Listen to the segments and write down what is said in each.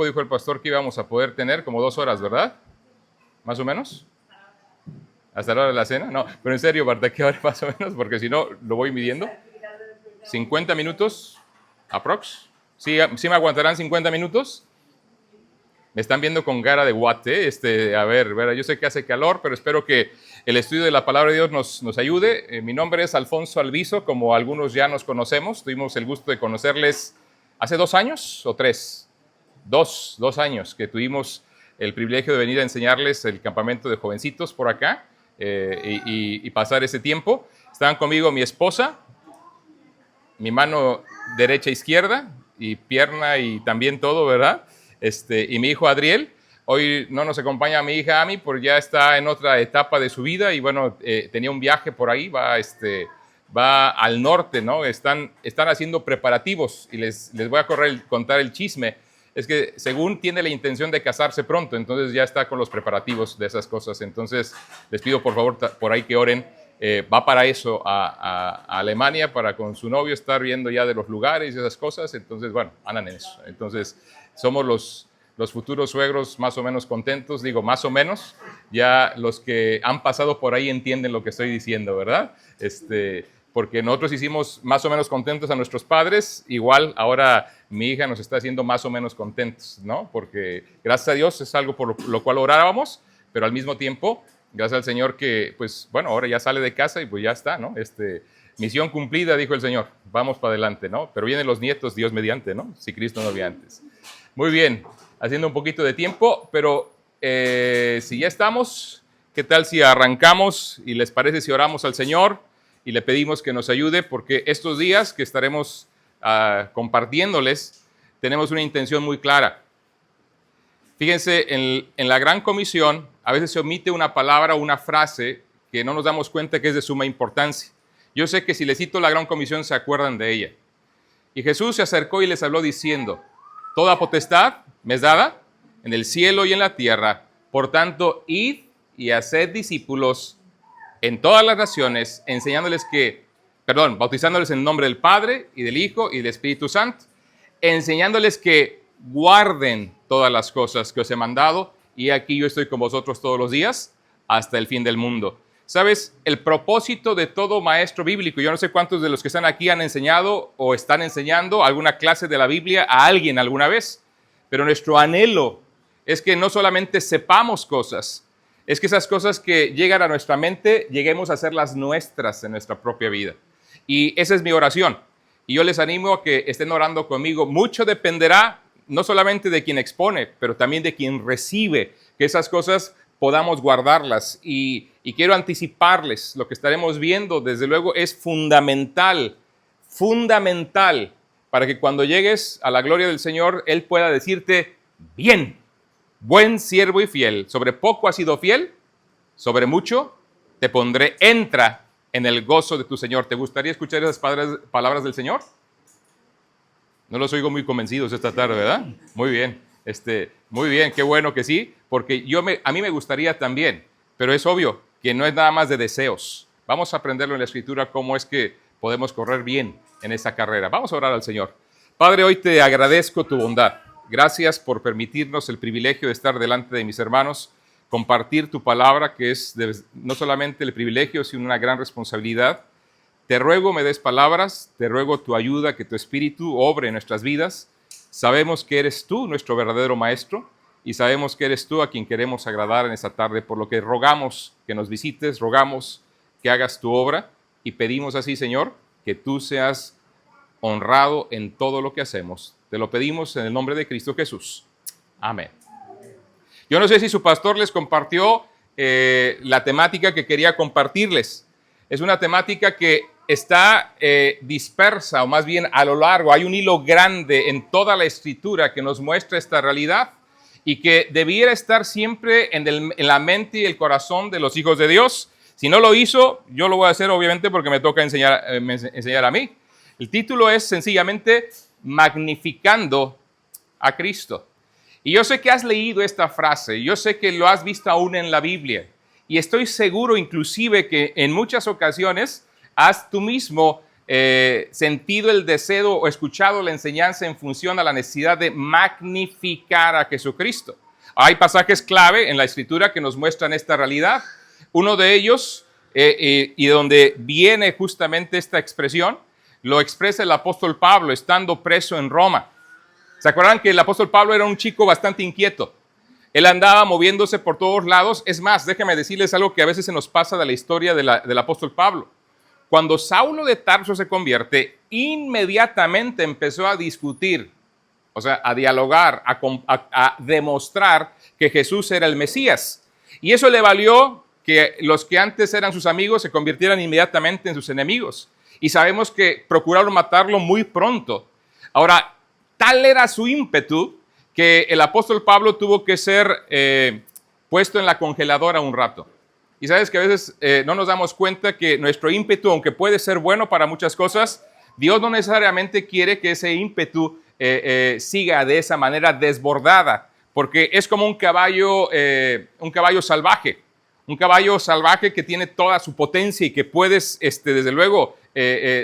Dijo el pastor que íbamos a poder tener como 2 horas, ¿verdad? Más o menos. ¿Hasta la hora de la cena? No, pero en serio, ¿para qué hora más o menos? Porque si no, lo voy midiendo. 50 minutos, aprox. ¿Sí me aguantarán 50 minutos? Me están viendo con cara de what, A ver, yo sé que hace calor, pero espero que el estudio de la palabra de Dios nos ayude. Mi nombre es Alfonso Alviso, como algunos ya nos conocemos. Tuvimos el gusto de conocerles hace 2 años o 3. 2 años que tuvimos el privilegio de venir a enseñarles el campamento de jovencitos por acá y pasar ese tiempo. Estaban conmigo mi esposa, mi mano derecha, izquierda y pierna y también todo, ¿verdad? Y mi hijo Adriel. Hoy no nos acompaña mi hija Ami porque ya está en otra etapa de su vida y bueno, tenía un viaje por ahí, va al norte, ¿no? Están haciendo preparativos y les voy a contar el chisme. Es que según tiene la intención de casarse pronto, entonces ya está con los preparativos de esas cosas. Entonces les pido por favor por ahí que oren. Va para eso a Alemania, para con su novio estar viendo ya de los lugares y esas cosas. Entonces, bueno, andan en eso. Entonces somos los futuros suegros más o menos contentos, digo más o menos. Ya los que han pasado por ahí entienden lo que estoy diciendo, ¿verdad? Porque nosotros hicimos más o menos contentos a nuestros padres, igual ahora mi hija nos está haciendo más o menos contentos, ¿no? Porque gracias a Dios es algo por lo cual orábamos, pero al mismo tiempo, gracias al Señor que, pues, bueno, ahora ya sale de casa y pues ya está, ¿no? Misión cumplida, dijo el Señor, vamos para adelante, ¿no? Pero vienen los nietos, Dios mediante, ¿no? Si Cristo no había antes. Muy bien, haciendo un poquito de tiempo, pero si ya estamos, ¿qué tal si arrancamos y les parece si oramos al Señor? Y le pedimos que nos ayude porque estos días que estaremos compartiéndoles, tenemos una intención muy clara. Fíjense, en la Gran Comisión a veces se omite una palabra o una frase que no nos damos cuenta que es de suma importancia. Yo sé que si les cito la Gran Comisión se acuerdan de ella. Y Jesús se acercó y les habló diciendo, toda potestad me es dada en el cielo y en la tierra, por tanto, id y haced discípulos en todas las naciones, bautizándoles en el nombre del Padre y del Hijo y del Espíritu Santo, enseñándoles que guarden todas las cosas que os he mandado, y aquí yo estoy con vosotros todos los días hasta el fin del mundo. ¿Sabes? El propósito de todo maestro bíblico, yo no sé cuántos de los que están aquí han enseñado o están enseñando alguna clase de la Biblia a alguien alguna vez, pero nuestro anhelo es que no solamente sepamos cosas, es que esas cosas que llegan a nuestra mente, lleguemos a hacerlas nuestras en nuestra propia vida. Y esa es mi oración. Y yo les animo a que estén orando conmigo. Mucho dependerá, no solamente de quien expone, pero también de quien recibe, que esas cosas podamos guardarlas. Y quiero anticiparles, lo que estaremos viendo, desde luego, es fundamental para que cuando llegues a la gloria del Señor, Él pueda decirte, bien, buen siervo y fiel, sobre poco has sido fiel, sobre mucho te pondré, entra en el gozo de tu Señor. ¿Te gustaría escuchar esas palabras del Señor? No los oigo muy convencidos esta tarde, ¿verdad? Muy bien, muy bien, qué bueno que sí, porque a mí me gustaría también, pero es obvio que no es nada más de deseos. Vamos a aprenderlo en la Escritura cómo es que podemos correr bien en esa carrera. Vamos a orar al Señor. Padre, hoy te agradezco tu bondad. Gracias por permitirnos el privilegio de estar delante de mis hermanos, compartir tu palabra, que es no solamente el privilegio, sino una gran responsabilidad. Te ruego me des palabras, te ruego tu ayuda, que tu Espíritu obre en nuestras vidas. Sabemos que eres tú nuestro verdadero Maestro y sabemos que eres tú a quien queremos agradar en esta tarde, por lo que rogamos que nos visites, rogamos que hagas tu obra y pedimos así, Señor, que tú seas honrado en todo lo que hacemos. Te lo pedimos en el nombre de Cristo Jesús. Amén. Yo no sé si su pastor les compartió la temática que quería compartirles. Es una temática que está dispersa, o más bien a lo largo. Hay un hilo grande en toda la Escritura que nos muestra esta realidad y que debiera estar siempre en la mente y el corazón de los hijos de Dios. Si no lo hizo, yo lo voy a hacer obviamente porque me toca enseñar a mí. El título es sencillamente Magnificando a Cristo. Y yo sé que has leído esta frase, yo sé que lo has visto aún en la Biblia, y estoy seguro inclusive que en muchas ocasiones has tú mismo sentido el deseo o escuchado la enseñanza en función a la necesidad de magnificar a Jesucristo. Hay pasajes clave en la Escritura que nos muestran esta realidad. Uno de ellos, y donde viene justamente esta expresión, lo expresa el apóstol Pablo estando preso en Roma. ¿Se acuerdan que el apóstol Pablo era un chico bastante inquieto? Él andaba moviéndose por todos lados. Es más, déjenme decirles algo que a veces se nos pasa de la historia del apóstol Pablo. Cuando Saulo de Tarso se convierte, inmediatamente empezó a discutir, o sea, a dialogar, a demostrar que Jesús era el Mesías. Y eso le valió que los que antes eran sus amigos se convirtieran inmediatamente en sus enemigos. Y sabemos que procuraron matarlo muy pronto. Ahora, tal era su ímpetu que el apóstol Pablo tuvo que ser puesto en la congeladora un rato. Y sabes que a veces no nos damos cuenta que nuestro ímpetu, aunque puede ser bueno para muchas cosas, Dios no necesariamente quiere que ese ímpetu siga de esa manera desbordada, porque es como un caballo salvaje. Un caballo salvaje que tiene toda su potencia y que puedes, desde luego,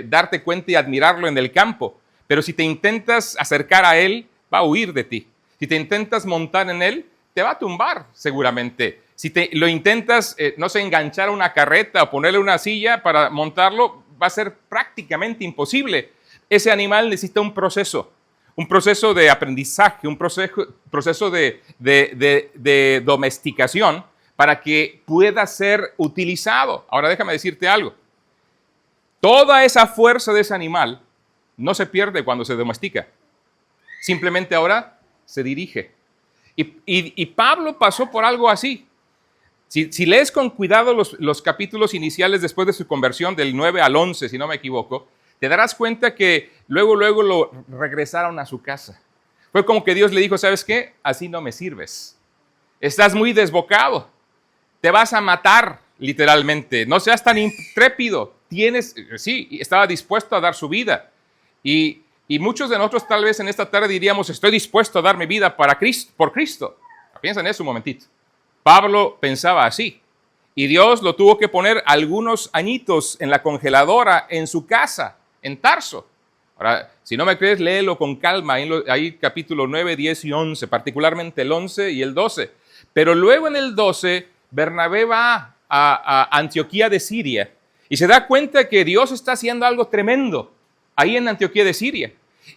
darte cuenta y admirarlo en el campo. Pero si te intentas acercar a él, va a huir de ti. Si te intentas montar en él, te va a tumbar seguramente. Si lo intentas, no sé, enganchar a una carreta o ponerle una silla para montarlo, va a ser prácticamente imposible. Ese animal necesita un proceso de aprendizaje, un proceso de domesticación para que pueda ser utilizado. Ahora déjame decirte algo. Toda esa fuerza de ese animal no se pierde cuando se domestica. Simplemente ahora se dirige. Y Pablo pasó por algo así. Si lees con cuidado los capítulos iniciales después de su conversión, del 9 al 11, si no me equivoco, te darás cuenta que luego lo regresaron a su casa. Fue como que Dios le dijo, ¿sabes qué? Así no me sirves. Estás muy desbocado. Te vas a matar, literalmente. No seas tan intrépido. Sí, estaba dispuesto a dar su vida. Y muchos de nosotros tal vez en esta tarde diríamos, estoy dispuesto a dar mi vida por Cristo. Piensa en eso un momentito. Pablo pensaba así. Y Dios lo tuvo que poner algunos añitos en la congeladora en su casa, en Tarso. Ahora, si no me crees, léelo con calma. Ahí capítulo 9, 10 y 11, particularmente el 11 y el 12. Pero luego en el 12, Bernabé va a Antioquía de Siria y se da cuenta que Dios está haciendo algo tremendo ahí en Antioquía de Siria.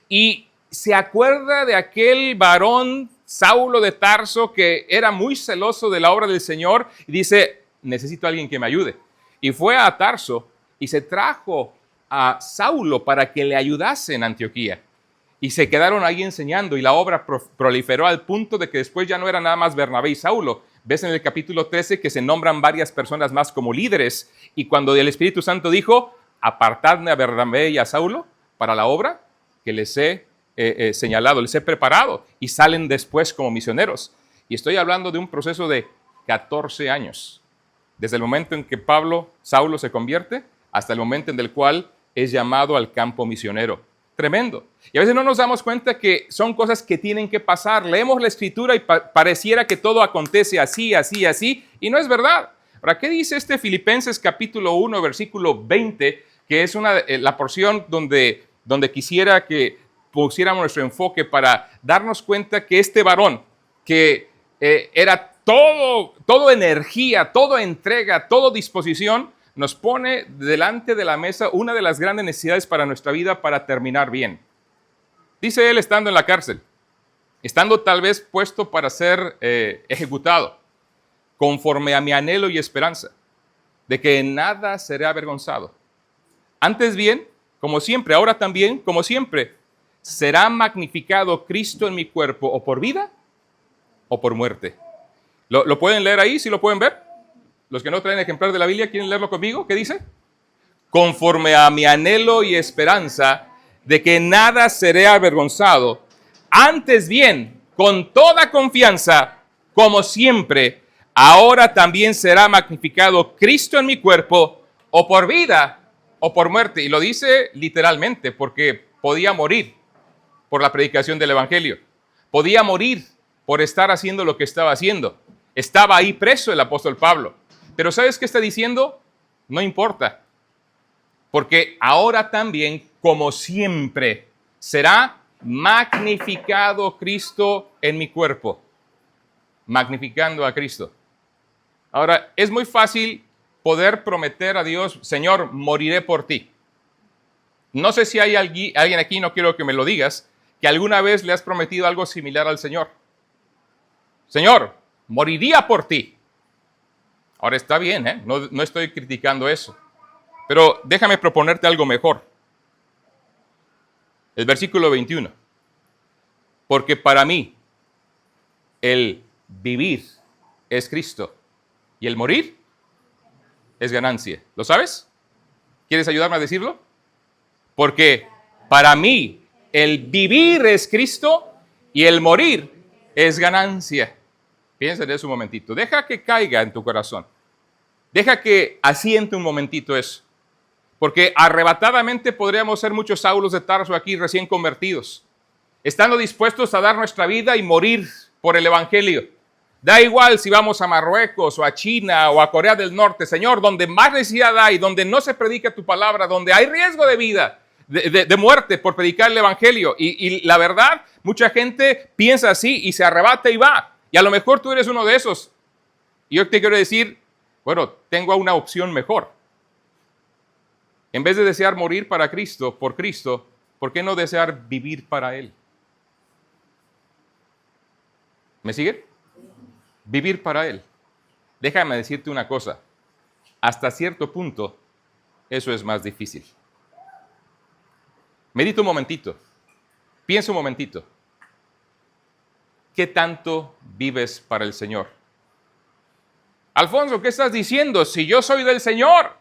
Y se acuerda de aquel varón, Saulo de Tarso, que era muy celoso de la obra del Señor y dice, necesito a alguien que me ayude. Y fue a Tarso y se trajo a Saulo para que le ayudase en Antioquía. Y se quedaron ahí enseñando y la obra proliferó al punto de que después ya no era nada más Bernabé y Saulo. Ves en el capítulo 13 que se nombran varias personas más como líderes. Y cuando el Espíritu Santo dijo, apartadme a Bernabé y a Saulo para la obra que les he señalado, les he preparado, y salen después como misioneros. Y estoy hablando de un proceso de 14 años, desde el momento en que Saulo se convierte, hasta el momento en el cual es llamado al campo misionero. Tremendo. Y a veces no nos damos cuenta que son cosas que tienen que pasar. Leemos la Escritura y pareciera que todo acontece así, así, así, y no es verdad. Ahora, ¿qué dice Filipenses capítulo 1, versículo 20, que es la porción donde quisiera que pusiéramos nuestro enfoque para darnos cuenta que este varón, que era todo energía, todo entrega, todo disposición, nos pone delante de la mesa una de las grandes necesidades para nuestra vida para terminar bien. Dice él estando en la cárcel, estando tal vez puesto para ser ejecutado, conforme a mi anhelo y esperanza, de que en nada seré avergonzado. Antes bien, como siempre, ahora también, como siempre, será magnificado Cristo en mi cuerpo, o por vida o por muerte. ¿Lo pueden leer ahí? ¿Sí lo pueden ver? Los que no traen ejemplar de la Biblia, ¿quieren leerlo conmigo? ¿Qué dice? Conforme a mi anhelo y esperanza de que nada seré avergonzado, antes bien, con toda confianza, como siempre, ahora también será magnificado Cristo en mi cuerpo, o por vida o por muerte. Y lo dice literalmente, porque podía morir por la predicación del Evangelio. Podía morir por estar haciendo lo que estaba haciendo. Estaba ahí preso el apóstol Pablo. Pero ¿sabes qué está diciendo? No importa. Porque ahora también, como siempre, será magnificado Cristo en mi cuerpo. Magnificando a Cristo. Ahora, es muy fácil poder prometer a Dios, Señor, moriré por ti. No sé si hay alguien aquí, no quiero que me lo digas, que alguna vez le has prometido algo similar al Señor. Señor, moriría por ti. Ahora está bien, ¿eh? No estoy criticando eso. Pero déjame proponerte algo mejor. El versículo 21. Porque para mí el vivir es Cristo y el morir es ganancia. ¿Lo sabes? ¿Quieres ayudarme a decirlo? Porque para mí el vivir es Cristo y el morir es ganancia. Piensa en eso un momentito. Deja que caiga en tu corazón. Deja que asiente un momentito eso. Porque arrebatadamente podríamos ser muchos Saulos de Tarso aquí recién convertidos, estando dispuestos a dar nuestra vida y morir por el Evangelio. Da igual si vamos a Marruecos o a China o a Corea del Norte, Señor, donde más necesidad hay, donde no se predica tu palabra, donde hay riesgo de vida, de muerte por predicar el Evangelio. Y la verdad, mucha gente piensa así y se arrebata y va. Y a lo mejor tú eres uno de esos. Y yo te quiero decir, bueno, tengo una opción mejor. En vez de desear morir para Cristo, por Cristo, ¿por qué no desear vivir para Él? ¿Me sigue? Vivir para Él. Déjame decirte una cosa. Hasta cierto punto, eso es más difícil. Medita un momentito. Piensa un momentito. ¿Qué tanto vives para el Señor? Alfonso, ¿qué estás diciendo? Si yo soy del Señor.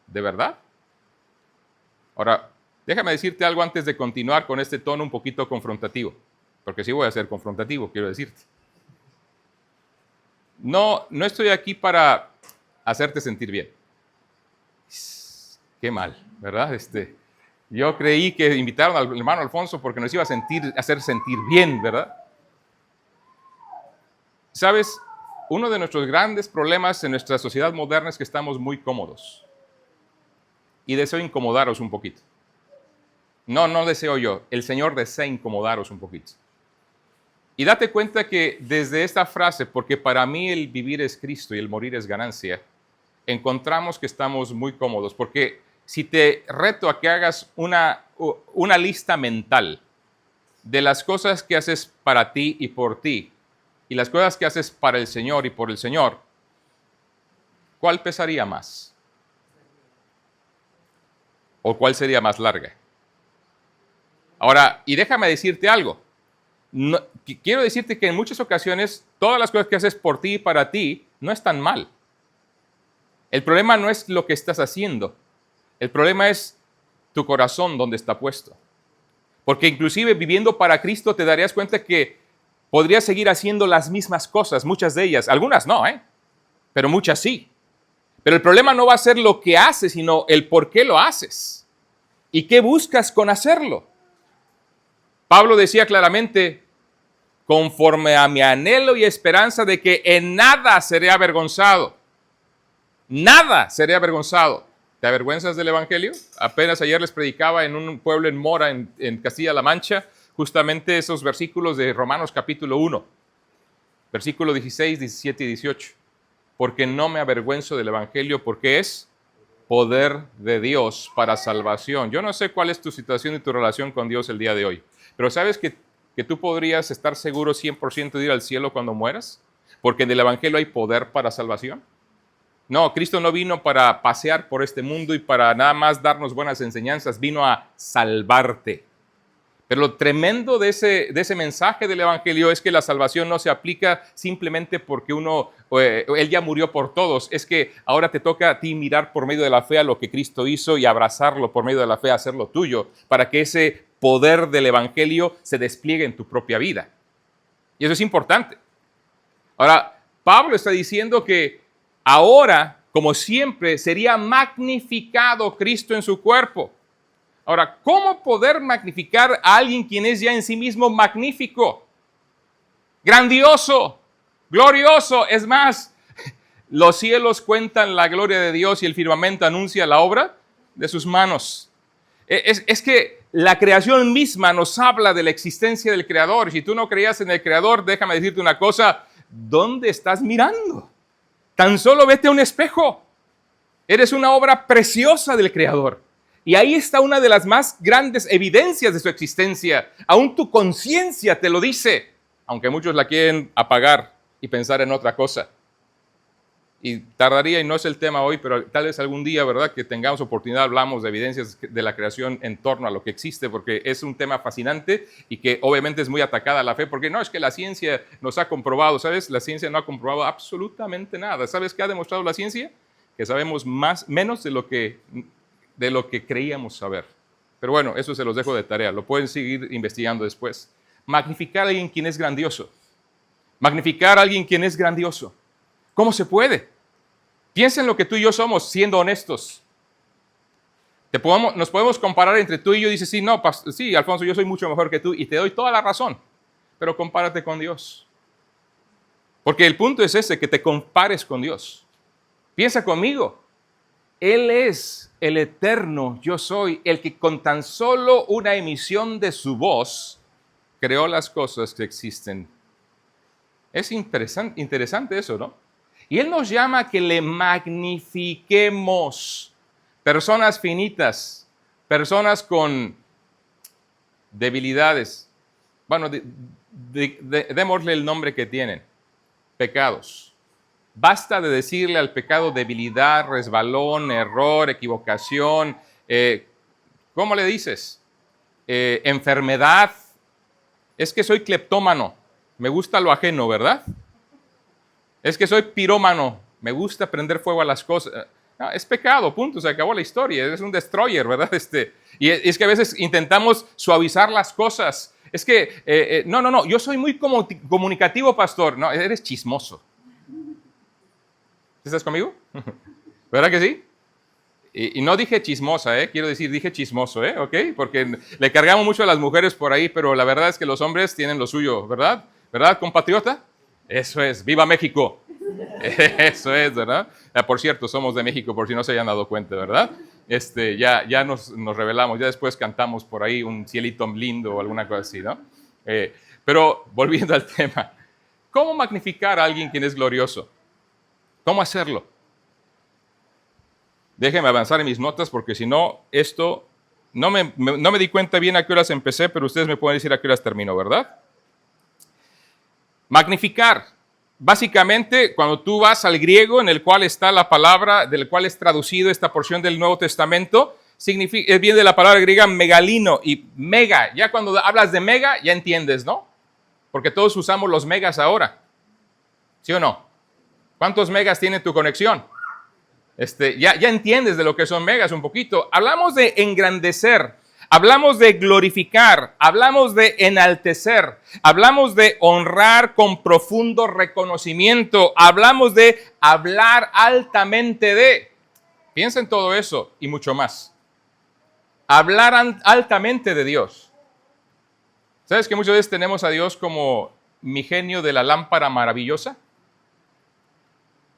¿De verdad? Ahora, déjame decirte algo antes de continuar con este tono un poquito confrontativo, porque sí voy a ser confrontativo, quiero decirte. No estoy aquí para hacerte sentir bien. Qué mal, ¿verdad? Yo creí que invitaron al hermano Alfonso porque nos iba a hacer sentir bien, ¿verdad? ¿Sabes? Uno de nuestros grandes problemas en nuestra sociedad moderna es que estamos muy cómodos. Y deseo incomodaros un poquito. No deseo yo. El Señor desea incomodaros un poquito. Y date cuenta que desde esta frase, porque para mí el vivir es Cristo y el morir es ganancia, encontramos que estamos muy cómodos. Porque si te reto a que hagas una lista mental de las cosas que haces para ti y por ti, y las cosas que haces para el Señor y por el Señor, ¿cuál pesaría más? ¿O cuál sería más larga? Ahora, y déjame decirte algo. Quiero decirte que en muchas ocasiones todas las cosas que haces por ti y para ti no están mal. El problema no es lo que estás haciendo. El problema es tu corazón donde está puesto. Porque inclusive viviendo para Cristo te darías cuenta que podrías seguir haciendo las mismas cosas, muchas de ellas. Algunas no, pero muchas sí. Pero el problema no va a ser lo que haces, sino el por qué lo haces y qué buscas con hacerlo. Pablo decía claramente, conforme a mi anhelo y esperanza de que en nada seré avergonzado. Nada seré avergonzado. ¿Te avergüenzas del Evangelio? Apenas ayer les predicaba en un pueblo en Mora, en Castilla-La Mancha, justamente esos versículos de Romanos capítulo 1, versículo 16, 17 y 18. Porque no me avergüenzo del Evangelio, porque es poder de Dios para salvación. Yo no sé cuál es tu situación y tu relación con Dios el día de hoy, pero ¿sabes que tú podrías estar seguro 100% de ir al cielo cuando mueras? Porque en el Evangelio hay poder para salvación. No, Cristo no vino para pasear por este mundo y para nada más darnos buenas enseñanzas, vino a salvarte. Pero lo tremendo de ese mensaje del Evangelio es que la salvación no se aplica simplemente porque Él ya murió por todos. Es que ahora te toca a ti mirar por medio de la fe a lo que Cristo hizo y abrazarlo por medio de la fe, hacerlo tuyo, para que ese poder del Evangelio se despliegue en tu propia vida. Y eso es importante. Ahora, Pablo está diciendo que ahora, como siempre, sería magnificado Cristo en su cuerpo. Ahora, ¿cómo poder magnificar a alguien quien es ya en sí mismo magnífico, grandioso, glorioso? Es más, los cielos cuentan la gloria de Dios y el firmamento anuncia la obra de sus manos. Es que la creación misma nos habla de la existencia del Creador. Si tú no creías en el Creador, déjame decirte una cosa, ¿dónde estás mirando? Tan solo vete a un espejo. Eres una obra preciosa del Creador. Y ahí está una de las más grandes evidencias de su existencia. Aún tu conciencia te lo dice, aunque muchos la quieren apagar y pensar en otra cosa. Y tardaría, y no es el tema hoy, pero tal vez algún día, ¿verdad?, que tengamos oportunidad, hablamos de evidencias de la creación en torno a lo que existe, porque es un tema fascinante y que obviamente es muy atacada a la fe, porque no, es que la ciencia nos ha comprobado, ¿sabes? La ciencia no ha comprobado absolutamente nada. ¿Sabes qué ha demostrado la ciencia? Que sabemos menos de lo que creíamos saber. Pero bueno, eso se los dejo de tarea, lo pueden seguir investigando después. Magnificar a alguien quien es grandioso. Magnificar a alguien quien es grandioso. ¿Cómo se puede? Piensa en lo que tú y yo somos, siendo honestos. Nos podemos comparar entre tú y yo y dices, sí, no, sí, Alfonso, yo soy mucho mejor que tú y te doy toda la razón, pero compárate con Dios. Porque el punto es ese, que te compares con Dios. Piensa conmigo, Él es el eterno yo soy, el que con tan solo una emisión de su voz creó las cosas que existen. Es interesante eso, ¿no? Y Él nos llama a que le magnifiquemos. Personas finitas, personas con debilidades. Bueno, démosle el nombre que tienen. Pecados. Basta de decirle al pecado debilidad, resbalón, error, equivocación. ¿Cómo le dices? Enfermedad. Es que soy cleptómano. Me gusta lo ajeno, ¿verdad? Es que soy pirómano, me gusta prender fuego a las cosas. No, es pecado, punto, se acabó la historia, es un destroyer, ¿verdad? Y es que a veces intentamos suavizar las cosas. Es que, no, yo soy muy comunicativo, pastor. No, eres chismoso. ¿Estás conmigo? ¿Verdad que sí? Y no dije chismosa, quiero decir, dije chismoso, ¿ok? Porque le cargamos mucho a las mujeres por ahí, pero la verdad es que los hombres tienen lo suyo, ¿verdad? ¿Verdad, compatriota? Eso es, ¡viva México! Eso es, ¿verdad? Por cierto, somos de México, por si no se hayan dado cuenta, ¿verdad? Ya nos revelamos, ya después cantamos por ahí un cielito lindo o alguna cosa así, ¿no? Pero volviendo al tema, ¿cómo magnificar a alguien quien es glorioso? ¿Cómo hacerlo? Déjenme avanzar en mis notas porque si no, esto, no me di cuenta bien a qué horas empecé, pero ustedes me pueden decir a qué horas terminó, ¿verdad? Magnificar. Básicamente, cuando tú vas al griego en el cual está la palabra, del cual es traducido esta porción del Nuevo Testamento, viene de la palabra griega megalino y mega. Ya cuando hablas de mega, ya entiendes, ¿no? Porque todos usamos los megas ahora. ¿Sí o no? ¿Cuántos megas tiene tu conexión? Ya entiendes de lo que son megas un poquito. Hablamos de engrandecer. Hablamos de glorificar, hablamos de enaltecer, hablamos de honrar con profundo reconocimiento, hablamos de hablar altamente de. Piensa en todo eso y mucho más. Hablar altamente de Dios. ¿Sabes que muchas veces tenemos a Dios como mi genio de la lámpara maravillosa?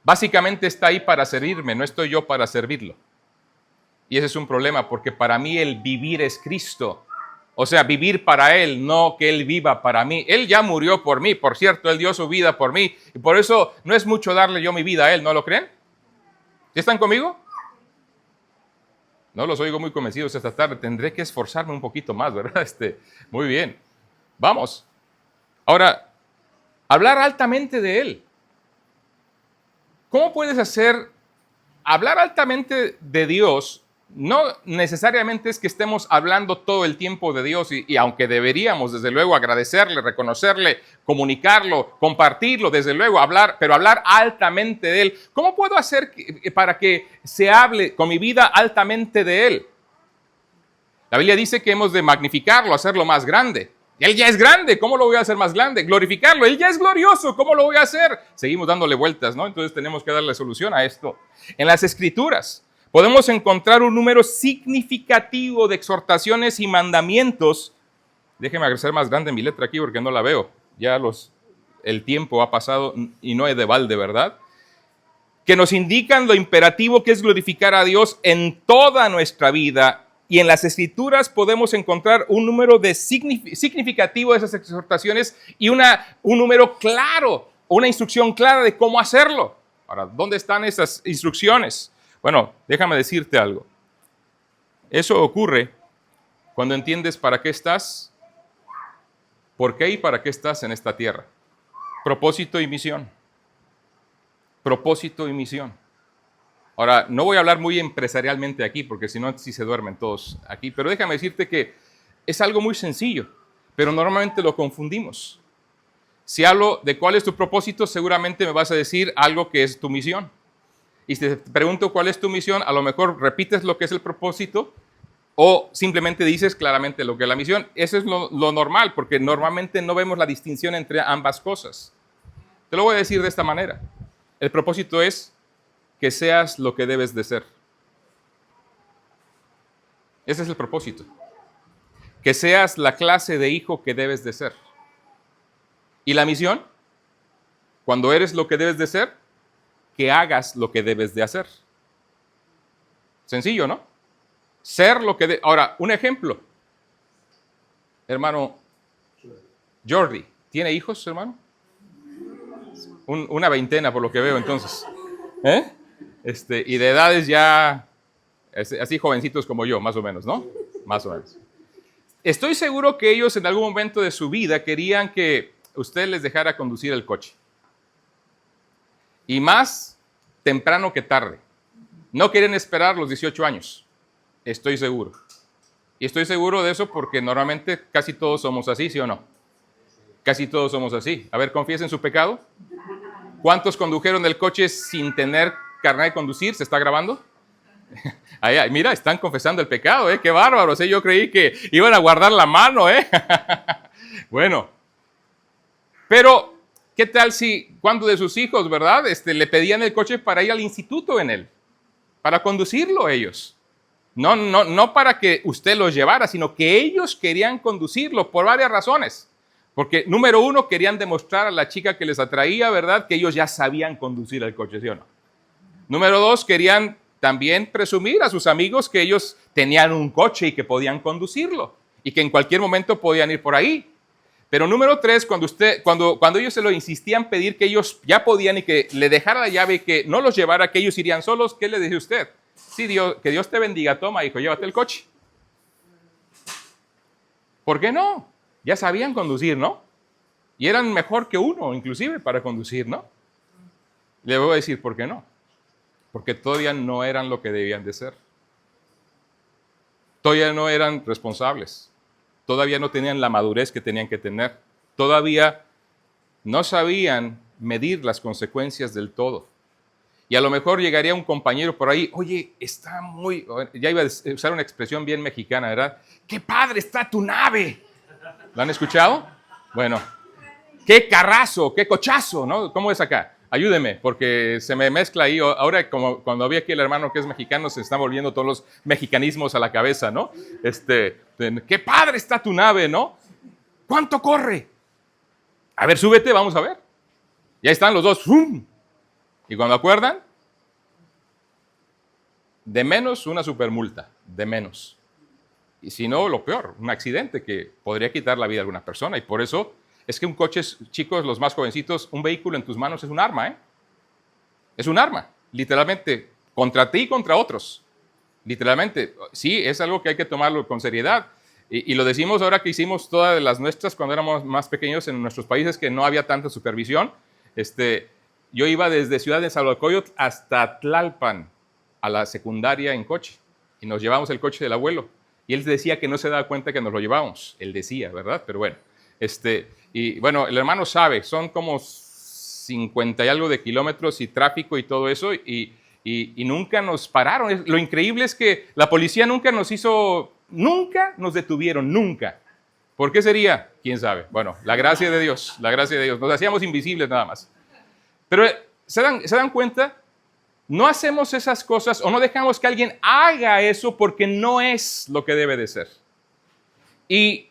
Básicamente está ahí para servirme, no estoy yo para servirlo. Y ese es un problema, porque para mí el vivir es Cristo. O sea, vivir para Él, no que Él viva para mí. Él ya murió por mí, por cierto, Él dio su vida por mí. Y por eso no es mucho darle yo mi vida a Él, ¿no lo creen? ¿Sí están conmigo? No los oigo muy convencidos esta tarde. Tendré que esforzarme un poquito más, ¿verdad? Muy bien. Vamos. Ahora, hablar altamente de Él. ¿Cómo puedes hablar altamente de Dios? No necesariamente es que estemos hablando todo el tiempo de Dios y aunque deberíamos, desde luego, agradecerle, reconocerle, comunicarlo, compartirlo, desde luego, pero hablar altamente de Él. ¿Cómo puedo hacer para que se hable con mi vida altamente de Él? La Biblia dice que hemos de magnificarlo, hacerlo más grande. Él ya es grande, ¿cómo lo voy a hacer más grande? Glorificarlo, Él ya es glorioso, ¿cómo lo voy a hacer? Seguimos dándole vueltas, ¿no? Entonces tenemos que darle solución a esto. En las Escrituras podemos encontrar un número significativo de exhortaciones y mandamientos. Déjeme hacer más grande mi letra aquí porque no la veo. Ya el tiempo ha pasado y no es de balde, ¿verdad? que nos indican lo imperativo que es glorificar a Dios en toda nuestra vida. Y en las Escrituras podemos encontrar un número significativo de esas exhortaciones y un número claro, una instrucción clara de cómo hacerlo. Ahora, ¿dónde están esas instrucciones? Bueno, déjame decirte algo. Eso ocurre cuando entiendes para qué estás, por qué y para qué estás en esta tierra. Propósito y misión. Propósito y misión. Ahora, no voy a hablar muy empresarialmente aquí, porque si no, sí se duermen todos aquí, pero déjame decirte que es algo muy sencillo, pero normalmente lo confundimos. Si hablo de cuál es tu propósito, seguramente me vas a decir algo que es tu misión. Y si te pregunto cuál es tu misión, a lo mejor repites lo que es el propósito o simplemente dices claramente lo que es la misión. Eso es lo normal, porque normalmente no vemos la distinción entre ambas cosas. Te lo voy a decir de esta manera. El propósito es que seas lo que debes de ser. Ese es el propósito. Que seas la clase de hijo que debes de ser. ¿Y la misión? Cuando eres lo que debes de ser, que hagas lo que debes de hacer. Sencillo, ¿no? Ser lo que Ahora, un ejemplo. Hermano Jordi, ¿tiene hijos, hermano? Una veintena, por lo que veo, entonces. Y de edades ya, así jovencitos como yo, más o menos, ¿no? Más o menos. Estoy seguro que ellos en algún momento de su vida querían que usted les dejara conducir el coche. Y más temprano que tarde. No quieren esperar los 18 años. Estoy seguro. Y estoy seguro de eso porque normalmente casi todos somos así, ¿sí o no? Casi todos somos así. A ver, confiesen su pecado. ¿Cuántos condujeron el coche sin tener carnet de conducir? ¿Se está grabando? Ay, mira, están confesando el pecado, ¿eh? ¡Qué bárbaros! Yo creí que iban a guardar la mano, ¿eh? Bueno, pero ¿qué tal si cuando de sus hijos, verdad? Le pedían el coche para ir al instituto en él, para conducirlo ellos. No para que usted los llevara, sino que ellos querían conducirlo por varias razones. Porque, número uno, querían demostrar a la chica que les atraía, ¿verdad?, que ellos ya sabían conducir el coche, ¿sí o no? Número dos, querían también presumir a sus amigos que ellos tenían un coche y que podían conducirlo y que en cualquier momento podían ir por ahí. Pero número tres, cuando ellos se lo insistían pedir que ellos ya podían y que le dejara la llave y que no los llevara, que ellos irían solos, ¿qué le decía usted? Sí, que Dios te bendiga, toma, hijo, llévate el coche. ¿Por qué no? Ya sabían conducir, ¿no? Y eran mejor que uno, inclusive, para conducir, ¿no? Le voy a decir por qué no. Porque todavía no eran lo que debían de ser. Todavía no eran responsables. Todavía no tenían la madurez que tenían que tener. Todavía no sabían medir las consecuencias del todo. Y a lo mejor llegaría un compañero por ahí, oye, está muy... Ya iba a usar una expresión bien mexicana, ¿verdad? ¡Qué padre está tu nave! ¿Lo han escuchado? Bueno, ¡qué carrazo, qué cochazo! ¿No? ¿Cómo es acá? Ayúdeme, porque se me mezcla ahí. Ahora, como cuando vi aquí el hermano que es mexicano, se están volviendo todos los mexicanismos a la cabeza, ¿no? ¡Qué padre está tu nave!, ¿no? ¿Cuánto corre? A ver, súbete, vamos a ver. Y ahí están los dos. ¡Fum! Y cuando acuerdan, de menos una supermulta, de menos. Y si no, lo peor, un accidente que podría quitar la vida de alguna persona. Y por eso es que un coche, chicos, los más jovencitos, un vehículo en tus manos es un arma, ¿eh? Es un arma, literalmente, contra ti y contra otros. Literalmente, sí, es algo que hay que tomarlo con seriedad. Y lo decimos ahora que hicimos todas las nuestras cuando éramos más pequeños en nuestros países que no había tanta supervisión. Yo iba desde Ciudad de Nezahualcóyotl hasta Tlalpan a la secundaria en coche y nos llevamos el coche del abuelo. Y él decía que no se daba cuenta que nos lo llevábamos. Él decía, ¿verdad? Pero bueno, y bueno, el hermano sabe, son como 50 y algo de kilómetros y tráfico y todo eso y nunca nos pararon. Lo increíble es que la policía nunca nos detuvieron, nunca. ¿Por qué sería? ¿Quién sabe? Bueno, la gracia de Dios, la gracia de Dios. Nos hacíamos invisibles nada más. Pero ¿se dan cuenta? No hacemos esas cosas o no dejamos que alguien haga eso porque no es lo que debe de ser. Y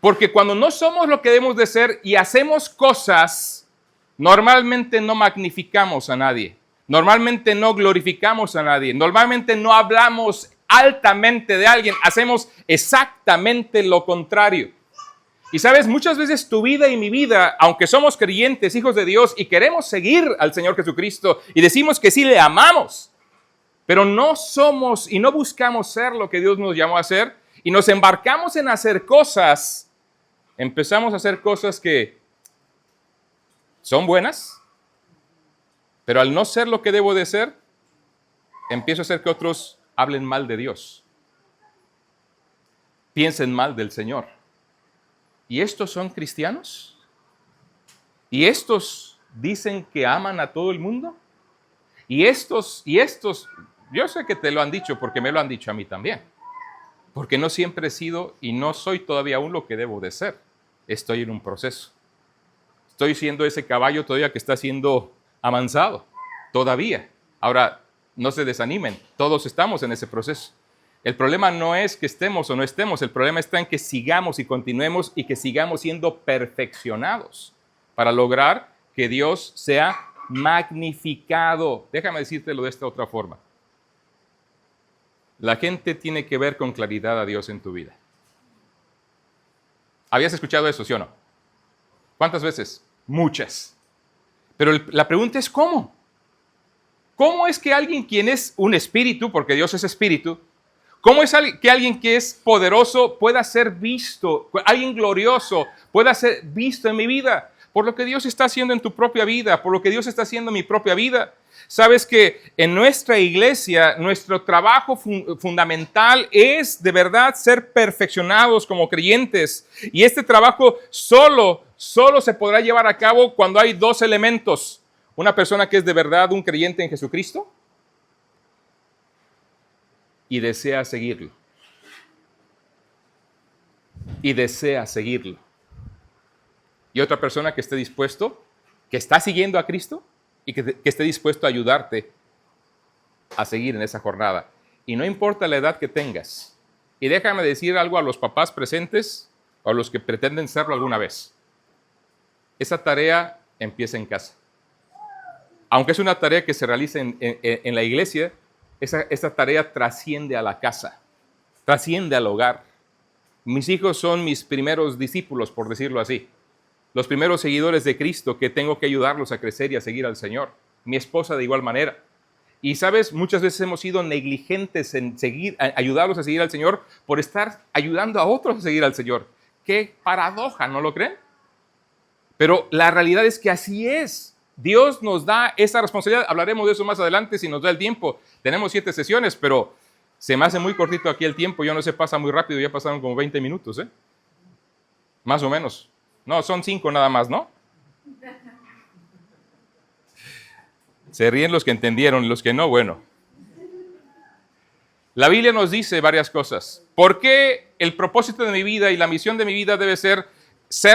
porque cuando no somos lo que debemos de ser y hacemos cosas, normalmente no magnificamos a nadie. Normalmente no glorificamos a nadie. Normalmente no hablamos altamente de alguien. Hacemos exactamente lo contrario. Y sabes, muchas veces tu vida y mi vida, aunque somos creyentes, hijos de Dios, y queremos seguir al Señor Jesucristo, y decimos que sí le amamos, pero no somos y no buscamos ser lo que Dios nos llamó a hacer, y nos embarcamos en hacer cosas, empezamos a hacer cosas que son buenas, pero al no ser lo que debo de ser, empiezo a hacer que otros hablen mal de Dios, piensen mal del Señor. ¿Y estos son cristianos? ¿Y estos dicen que aman a todo el mundo? ¿Y estos, yo sé que te lo han dicho porque me lo han dicho a mí también. Porque no siempre he sido y no soy todavía aún lo que debo de ser. Estoy en un proceso. Estoy siendo ese caballo todavía que está siendo amansado. Todavía. Ahora, no se desanimen. Todos estamos en ese proceso. El problema no es que estemos o no estemos. El problema está en que sigamos y continuemos y que sigamos siendo perfeccionados para lograr que Dios sea magnificado. Déjame decírtelo de esta otra forma. La gente tiene que ver con claridad a Dios en tu vida. ¿Habías escuchado eso, sí o no? ¿Cuántas veces? Muchas. Pero la pregunta es ¿cómo? ¿Cómo es que alguien quien es un espíritu, porque Dios es espíritu, cómo es que alguien que es poderoso pueda ser visto, alguien glorioso pueda ser visto en mi vida? Por lo que Dios está haciendo en tu propia vida, por lo que Dios está haciendo en mi propia vida. Sabes que en nuestra iglesia, nuestro trabajo fundamental es de verdad ser perfeccionados como creyentes. Y este trabajo solo se podrá llevar a cabo cuando hay dos elementos. Una persona que es de verdad un creyente en Jesucristo y desea seguirlo. Y desea seguirlo. Y otra persona que esté dispuesto, que está siguiendo a Cristo y que esté dispuesto a ayudarte a seguir en esa jornada. Y no importa la edad que tengas. Y déjame decir algo a los papás presentes o a los que pretenden serlo alguna vez. Esa tarea empieza en casa. Aunque es una tarea que se realiza en la iglesia, esa tarea trasciende a la casa, trasciende al hogar. Mis hijos son mis primeros discípulos, por decirlo así. Los primeros seguidores de Cristo que tengo que ayudarlos a crecer y a seguir al Señor. Mi esposa de igual manera. Y sabes, muchas veces hemos sido negligentes en ayudarlos a seguir al Señor por estar ayudando a otros a seguir al Señor. Qué paradoja, ¿no lo creen? Pero la realidad es que así es. Dios nos da esa responsabilidad. Hablaremos de eso más adelante si nos da el tiempo. Tenemos 7 sesiones, pero se me hace muy cortito aquí el tiempo. Yo no sé, pasa muy rápido. Ya pasaron como 20 minutos, ¿eh? Más o menos. No, son 5 nada más, ¿no? Se ríen los que entendieron y los que no, bueno. La Biblia nos dice varias cosas. ¿Por qué el propósito de mi vida y la misión de mi vida debe ser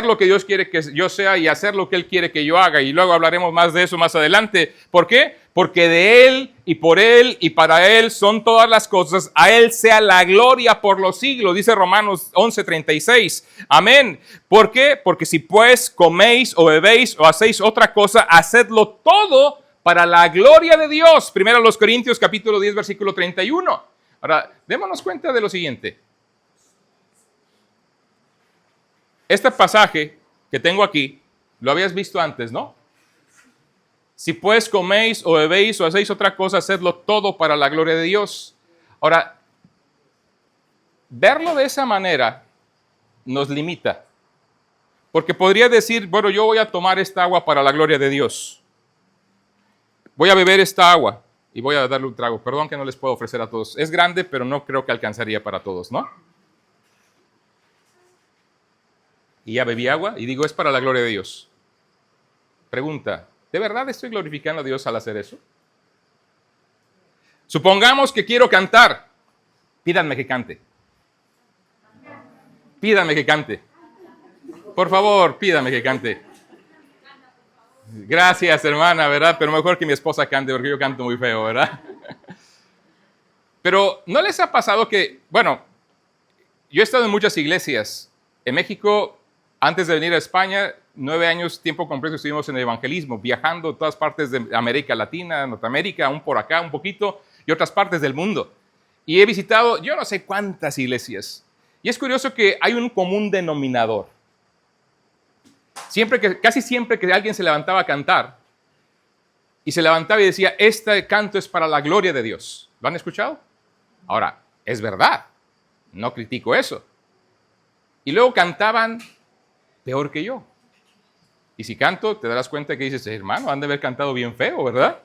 lo que Dios quiere que yo sea y hacer lo que Él quiere que yo haga? Y luego hablaremos más de eso más adelante. ¿Por qué? Porque de Él y para Él son todas las cosas. A Él sea la gloria por los siglos, dice Romanos 11:36. Amén. ¿Por qué? Porque si pues coméis o bebéis o hacéis otra cosa, hacedlo todo para la gloria de Dios. Primero los Corintios capítulo 10 versículo 31. Ahora, démonos cuenta de lo siguiente. Este pasaje que tengo aquí, lo habías visto antes, ¿no? Si pues coméis o bebéis o hacéis otra cosa, hacedlo todo para la gloria de Dios. Ahora, verlo de esa manera nos limita. Porque podría decir, bueno, yo voy a tomar esta agua para la gloria de Dios. Voy a beber esta agua y voy a darle un trago. Perdón que no les puedo ofrecer a todos. Es grande, pero no creo que alcanzaría para todos, ¿no? Y ya bebí agua y digo, es para la gloria de Dios. Pregunta, ¿de verdad estoy glorificando a Dios al hacer eso? Supongamos que quiero cantar. Pídanme que cante. Pídanme que cante. Por favor, pídame que cante. Gracias, hermana, ¿verdad? Pero mejor que mi esposa cante porque yo canto muy feo, ¿verdad? Pero ¿no les ha pasado que, bueno, yo he estado en muchas iglesias. En México, antes de venir a España, 9 años, tiempo completo, estuvimos en el evangelismo, viajando a todas partes de América Latina, Norteamérica, aún por acá un poquito, y otras partes del mundo. Y he visitado yo no sé cuántas iglesias. Y es curioso que hay un común denominador. Casi siempre que alguien se levantaba a cantar, y se levantaba y decía, este canto es para la gloria de Dios. ¿Lo han escuchado? Ahora, es verdad, no critico eso. Y luego cantaban peor que yo. Y si canto, te darás cuenta que dices, hermano, han de haber cantado bien feo, ¿verdad?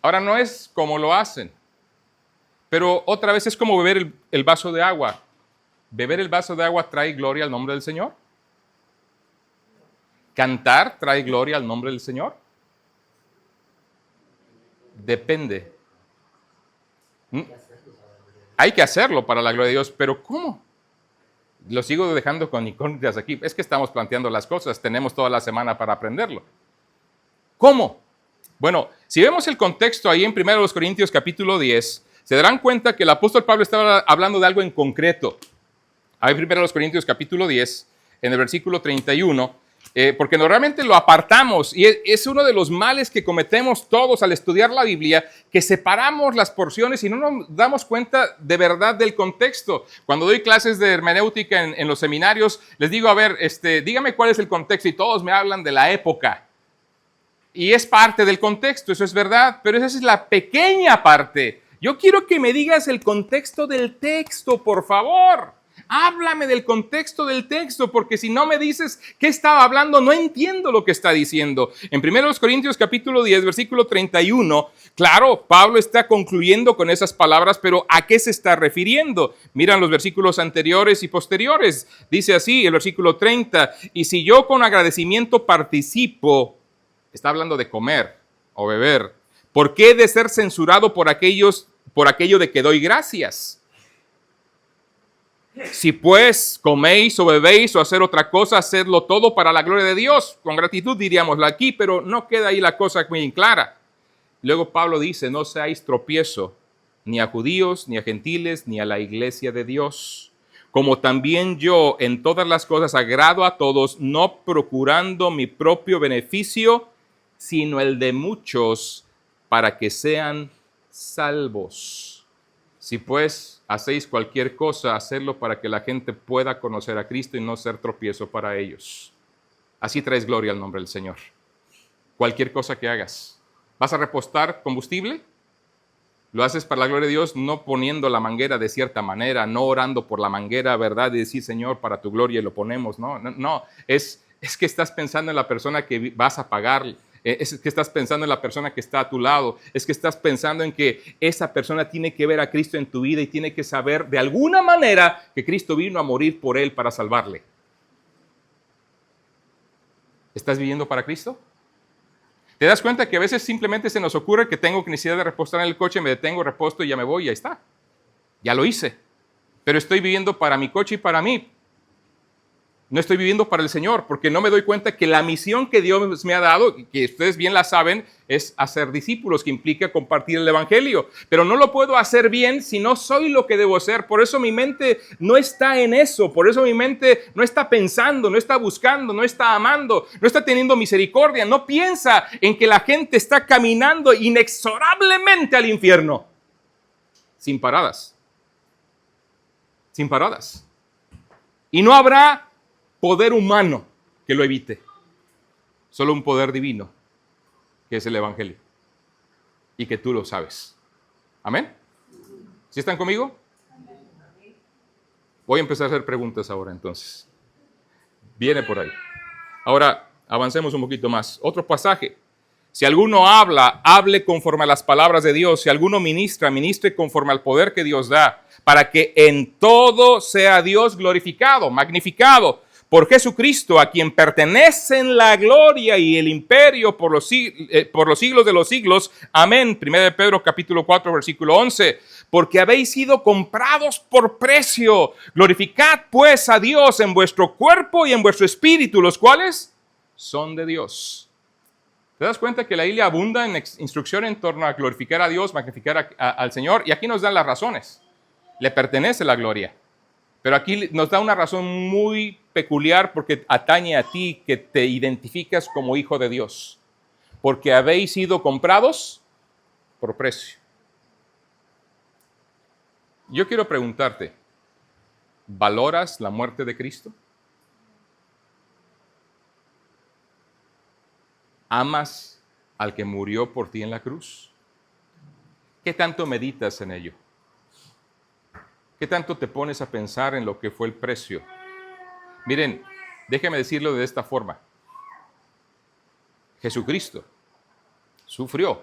Ahora no es como lo hacen, pero otra vez es como beber el vaso de agua. ¿Beber el vaso de agua trae gloria al nombre del Señor? ¿Cantar trae gloria al nombre del Señor? Depende. Hay que hacerlo para la gloria de Dios, pero ¿cómo? Lo sigo dejando con incógnitas aquí. Es que estamos planteando las cosas, tenemos toda la semana para aprenderlo. ¿Cómo? Bueno, si vemos el contexto ahí en 1 Corintios capítulo 10, se darán cuenta que el apóstol Pablo estaba hablando de algo en concreto. Ahí en 1 Corintios capítulo 10, en el versículo 31, porque normalmente lo apartamos y es uno de los males que cometemos todos al estudiar la Biblia, que separamos las porciones y no nos damos cuenta de verdad del contexto. Cuando doy clases de hermenéutica en los seminarios, les digo, a ver, dígame cuál es el contexto y todos me hablan de la época. Y es parte del contexto, eso es verdad, pero esa es la pequeña parte. Yo quiero que me digas el contexto del texto, por favor. Háblame del contexto del texto, porque si no me dices qué estaba hablando, no entiendo lo que está diciendo. En 1 Corintios capítulo 10, versículo 31, claro, Pablo está concluyendo con esas palabras, pero ¿a qué se está refiriendo? Miran los versículos anteriores y posteriores. Dice así, el versículo 30, y si yo con agradecimiento participo, está hablando de comer o beber, ¿por qué he de ser censurado por aquello de que doy gracias? Si pues coméis o bebéis o hacer otra cosa, hacedlo todo para la gloria de Dios. Con gratitud diríamoslo aquí, pero no queda ahí la cosa muy clara. Luego Pablo dice, no seáis tropiezo ni a judíos, ni a gentiles, ni a la iglesia de Dios. Como también yo en todas las cosas agrado a todos, no procurando mi propio beneficio, sino el de muchos, para que sean salvos. Si pues hacéis cualquier cosa, hacedlo para que la gente pueda conocer a Cristo y no ser tropiezo para ellos. Así traes gloria al nombre del Señor. Cualquier cosa que hagas. ¿Vas a repostar combustible? Lo haces para la gloria de Dios, no poniendo la manguera de cierta manera, no orando por la manguera, ¿verdad? Y decir, Señor, para tu gloria y lo ponemos. No. Es que estás pensando en la persona que vas a pagar. Es que estás pensando en la persona que está a tu lado, es que estás pensando en que esa persona tiene que ver a Cristo en tu vida y tiene que saber de alguna manera que Cristo vino a morir por él para salvarle. ¿Estás viviendo para Cristo? ¿Te das cuenta que a veces simplemente se nos ocurre que tengo necesidad de repostar en el coche, me detengo, reposto y ya me voy y ahí está? Ya lo hice, pero estoy viviendo para mi coche y para mí. No estoy viviendo para el Señor, porque no me doy cuenta que la misión que Dios me ha dado, que ustedes bien la saben, es hacer discípulos, que implica compartir el Evangelio. Pero no lo puedo hacer bien si no soy lo que debo ser. Por eso mi mente no está en eso. Por eso mi mente no está pensando, no está buscando, no está amando, no está teniendo misericordia. No piensa en que la gente está caminando inexorablemente al infierno. Sin paradas. Sin paradas. Y no habrá poder humano que lo evite. Solo un poder divino, que es el Evangelio. Y que tú lo sabes. ¿Amén? ¿Sí están conmigo? Voy a empezar a hacer preguntas ahora entonces. Viene por ahí. Ahora, avancemos un poquito más. Otro pasaje. Si alguno habla, hable conforme a las palabras de Dios. Si alguno ministra, ministre conforme al poder que Dios da, para que en todo sea Dios glorificado, magnificado, por Jesucristo, a quien pertenecen la gloria y el imperio por los siglos de los siglos. Amén. 1 Pedro capítulo 4, versículo 11. Porque habéis sido comprados por precio. Glorificad pues a Dios en vuestro cuerpo y en vuestro espíritu, los cuales son de Dios. ¿Te das cuenta que la Biblia abunda en instrucción en torno a glorificar a Dios, magnificar al Señor? Y aquí nos dan las razones. Le pertenece la gloria. Pero aquí nos da una razón muy peculiar porque atañe a ti que te identificas como hijo de Dios. Porque habéis sido comprados por precio. Yo quiero preguntarte, ¿valoras la muerte de Cristo? ¿Amas al que murió por ti en la cruz? ¿Qué tanto meditas en ello? ¿Qué tanto te pones a pensar en lo que fue el precio? Miren, déjeme decirlo de esta forma. Jesucristo sufrió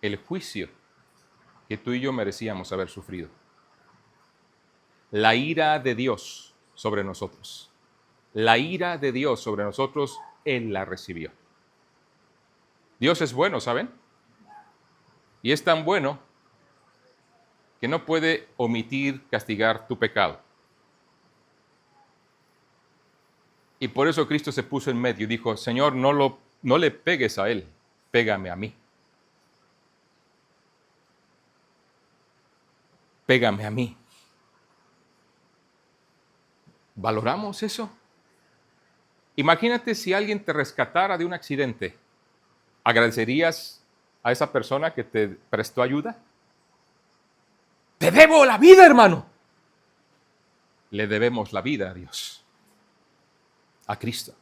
el juicio que tú y yo merecíamos haber sufrido. La ira de Dios sobre nosotros. La ira de Dios sobre nosotros, Él la recibió. Dios es bueno, ¿saben? Y es tan bueno que no puede omitir castigar tu pecado. Y por eso Cristo se puso en medio y dijo, Señor, no le pegues a Él, pégame a mí. Pégame a mí. ¿Valoramos eso? Imagínate si alguien te rescatara de un accidente. ¿Agradecerías a esa persona que te prestó ayuda? Te debo la vida, hermano. Le debemos la vida a Dios, a Cristo.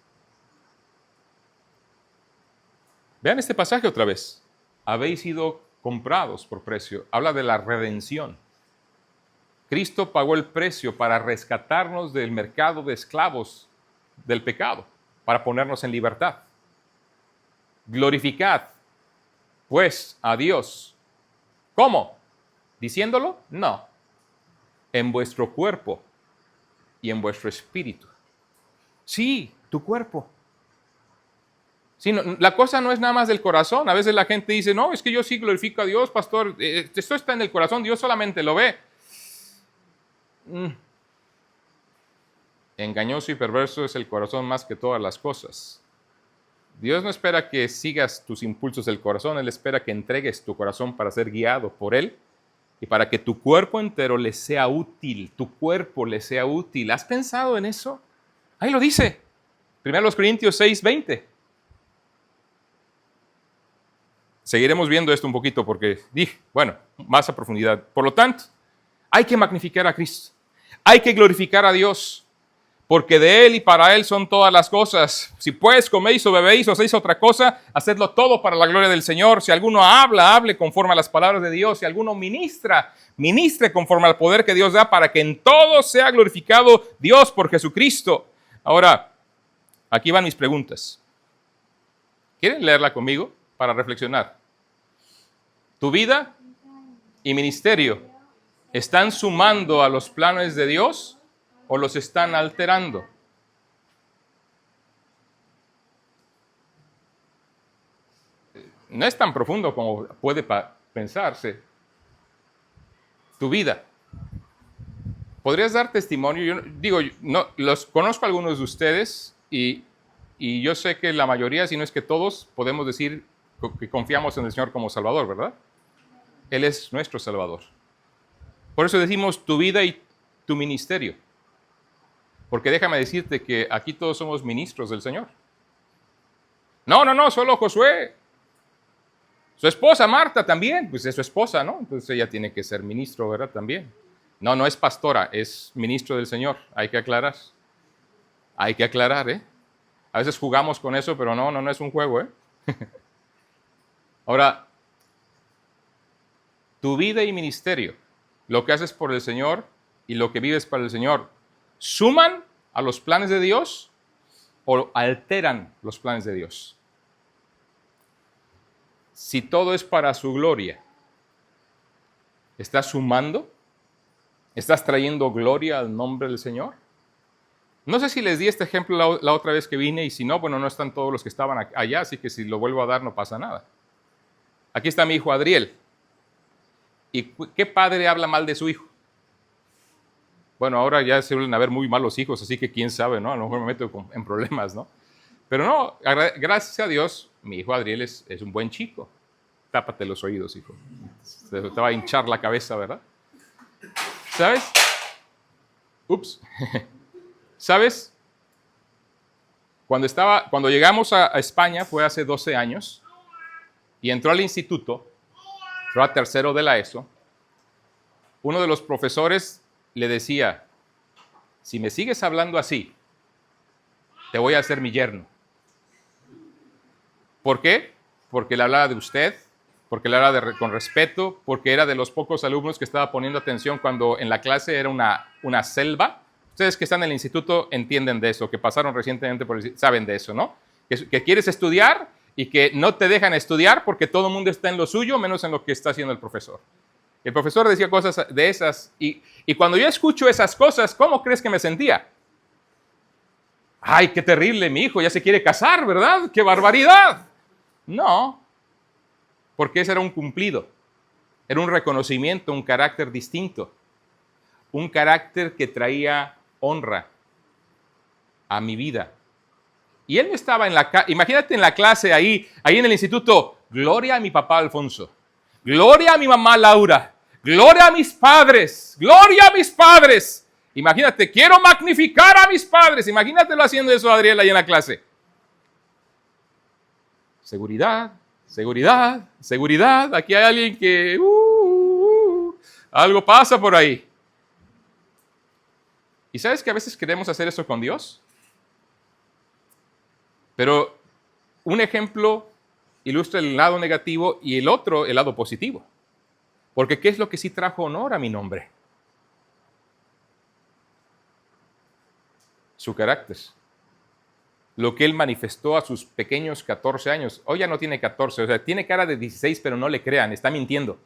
Vean este pasaje otra vez. Habéis sido comprados por precio. Habla de la redención. Cristo pagó el precio para rescatarnos del mercado de esclavos del pecado, para ponernos en libertad. Glorificad, pues, a Dios. ¿Cómo? ¿Diciéndolo? No. En vuestro cuerpo y en vuestro espíritu. Sí, tu cuerpo. Sí, no, la cosa no es nada más del corazón. A veces la gente dice, no, es que yo sí glorifico a Dios, pastor. Esto está en el corazón, Dios solamente lo ve. Engañoso y perverso es el corazón más que todas las cosas. Dios no espera que sigas tus impulsos del corazón, Él espera que entregues tu corazón para ser guiado por Él y para que tu cuerpo entero le sea útil, tu cuerpo le sea útil. ¿Has pensado en eso? Ahí lo dice, 1 Corintios 6:20. Seguiremos viendo esto un poquito porque dije, bueno, más a profundidad. Por lo tanto, hay que magnificar a Cristo, hay que glorificar a Dios. Porque de Él y para Él son todas las cosas. Si pues coméis o bebéis o hacéis otra cosa, hacedlo todo para la gloria del Señor. Si alguno habla, hable conforme a las palabras de Dios. Si alguno ministra, ministre conforme al poder que Dios da, para que en todo sea glorificado Dios por Jesucristo. Ahora, aquí van mis preguntas. ¿Quieren leerla conmigo para reflexionar? ¿Tu vida y ministerio están sumando a los planes de Dios o los están alterando? No es tan profundo como puede pensarse. Tu vida. ¿Podrías dar testimonio? Yo digo, no, los conozco a algunos de ustedes y yo sé que la mayoría, si no es que todos, podemos decir que confiamos en el Señor como Salvador, ¿verdad? Él es nuestro Salvador. Por eso decimos tu vida y tu ministerio. Porque déjame decirte que aquí todos somos ministros del Señor. No, solo Josué. Su esposa Marta también, pues es su esposa, ¿no? Entonces ella tiene que ser ministro, ¿verdad? También. No es pastora, es ministro del Señor. Hay que aclarar. Hay que aclarar, ¿eh? A veces jugamos con eso, pero no es un juego, ¿eh? Ahora, tu vida y ministerio, lo que haces por el Señor y lo que vives para el Señor, ¿suman a los planes de Dios o alteran los planes de Dios? Si todo es para su gloria, ¿estás sumando? ¿Estás trayendo gloria al nombre del Señor? No sé si les di este ejemplo la otra vez que vine y si no, bueno, no están todos los que estaban allá, así que si lo vuelvo a dar no pasa nada. Aquí está mi hijo Adriel. ¿Y qué padre habla mal de su hijo? Bueno, ahora ya se suelen haber muy malos hijos, así que quién sabe, ¿no? A lo mejor me meto en problemas, ¿no? Pero no, gracias a Dios, mi hijo Adriel es un buen chico. Tápate los oídos, hijo. Te va a hinchar la cabeza, ¿verdad? ¿Sabes? Ups. ¿Sabes? Cuando llegamos a España fue hace 12 años y entró al instituto, entró a tercero de la ESO. Uno de los profesores le decía, si me sigues hablando así, te voy a hacer mi yerno. ¿Por qué? Porque le hablaba de usted, porque le hablaba con respeto, porque era de los pocos alumnos que estaba poniendo atención cuando en la clase era una selva. Ustedes que están en el instituto entienden de eso, que pasaron recientemente por saben de eso, ¿no? Que quieres estudiar y que no te dejan estudiar porque todo el mundo está en lo suyo, menos en lo que está haciendo el profesor. El profesor decía cosas de esas y cuando yo escucho esas cosas, ¿cómo crees que me sentía? ¡Ay, qué terrible, mi hijo ya se quiere casar, ¿verdad? ¡Qué barbaridad! No, porque ese era un cumplido, era un reconocimiento, un carácter distinto, un carácter que traía honra a mi vida. Y él no estaba imagínate en la clase ahí en el instituto, gloria a mi papá Alfonso, gloria a mi mamá Laura, gloria a mis padres, gloria a mis padres. Imagínate, quiero magnificar a mis padres, imagínatelo haciendo eso Adriel ahí en la clase. Seguridad, seguridad, seguridad. Aquí hay alguien que algo pasa por ahí. ¿Y sabes que a veces queremos hacer eso con Dios? Pero un ejemplo ilustra el lado negativo y el otro el lado positivo. Porque ¿qué es lo que sí trajo honor a mi nombre? Su carácter. Lo que él manifestó a sus pequeños 14 años. Hoy ya no tiene 14, o sea, tiene cara de 16, pero no le crean, está mintiendo.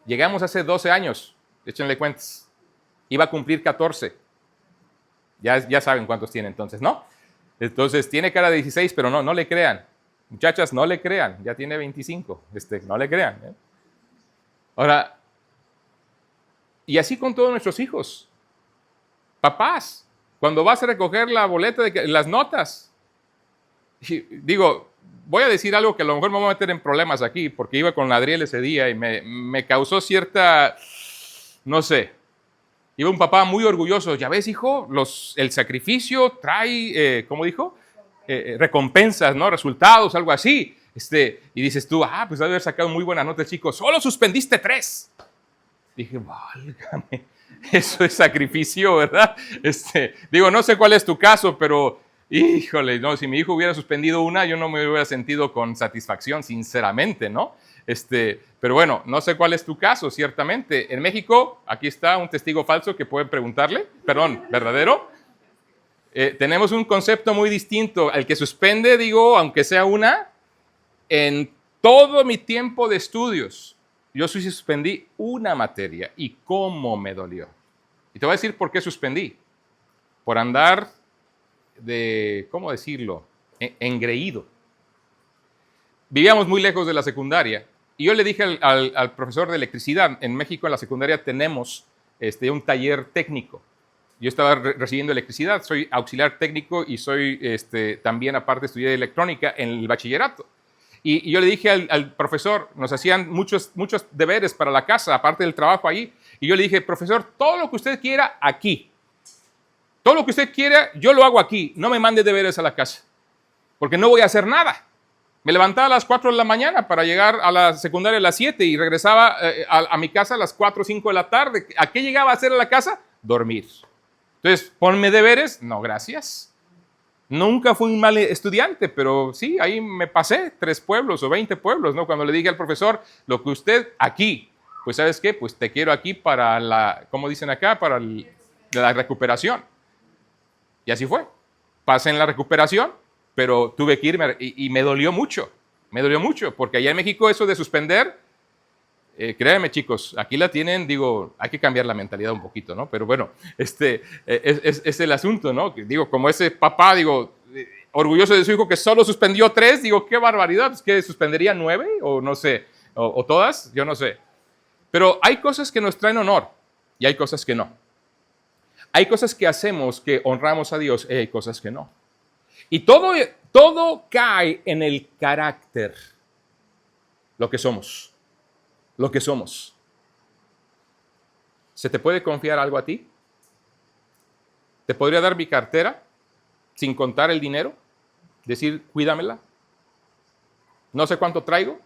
Llegamos hace 12 años, échenle cuentas. Iba a cumplir 14. Ya saben cuántos tiene entonces, ¿no? Entonces, tiene cara de 16, pero no le crean. Muchachas, no le crean, ya tiene 25, no le crean. Ahora, y así con todos nuestros hijos. Papás, cuando vas a recoger la boleta de las notas, digo, voy a decir algo que a lo mejor me voy a meter en problemas aquí, porque iba con Adriel ese día y me causó cierta, no sé, iba un papá muy orgulloso, ya ves hijo, el sacrificio trae, ¿cómo dijo? Recompensas, ¿no? Resultados, algo así. Y dices tú, pues debe haber sacado muy buenas notas, chico, solo suspendiste 3. Dije, válgame. Eso es sacrificio, ¿verdad? Digo, no sé cuál es tu caso, pero híjole, no, si mi hijo hubiera suspendido una, yo no me hubiera sentido con satisfacción, sinceramente, ¿no? Pero bueno, no sé cuál es tu caso, ciertamente. En México, aquí está un testigo falso que pueden preguntarle, perdón, verdadero. Tenemos un concepto muy distinto. El que suspende, digo, aunque sea una, en todo mi tiempo de estudios, yo suspendí una materia y cómo me dolió. Y te voy a decir por qué suspendí. Por andar ¿cómo decirlo? Engreído. Vivíamos muy lejos de la secundaria y yo le dije al profesor de electricidad, en México en la secundaria tenemos un taller técnico. Yo estaba recibiendo electricidad, soy auxiliar técnico y soy también aparte estudié electrónica en el bachillerato. Y yo le dije al profesor, nos hacían muchos deberes para la casa, aparte del trabajo ahí, y yo le dije, profesor, todo lo que usted quiera aquí, todo lo que usted quiera, yo lo hago aquí, no me mande deberes a la casa, porque no voy a hacer nada. Me levantaba a las 4 de la mañana para llegar a la secundaria a las 7 y regresaba a mi casa a las 4 o 5 de la tarde. ¿A qué llegaba a hacer a la casa? Dormir. Entonces, ponme deberes, no, gracias. Nunca fui un mal estudiante, pero sí, ahí me pasé 3 pueblos o 20 pueblos, ¿no? Cuando le dije al profesor, lo que usted aquí, pues ¿sabes qué? Pues te quiero aquí para ¿cómo dicen acá? Para la recuperación. Y así fue. Pasé en la recuperación, pero tuve que irme y me dolió mucho, porque allá en México eso de suspender, créanme chicos, aquí la tienen, digo, hay que cambiar la mentalidad un poquito, ¿no? Pero bueno, es el asunto, ¿no? Digo, como ese papá, digo, orgulloso de su hijo que solo suspendió 3, digo, qué barbaridad, pues que suspendería 9 o no sé, o todas, yo no sé. Pero hay cosas que nos traen honor y hay cosas que no. Hay cosas que hacemos que honramos a Dios y hay cosas que no. Y todo cae en el carácter, lo que somos. Lo que somos. ¿Se te puede confiar algo a ti? Te podría dar mi cartera sin contar el dinero, decir, cuídamela. No sé cuánto traigo,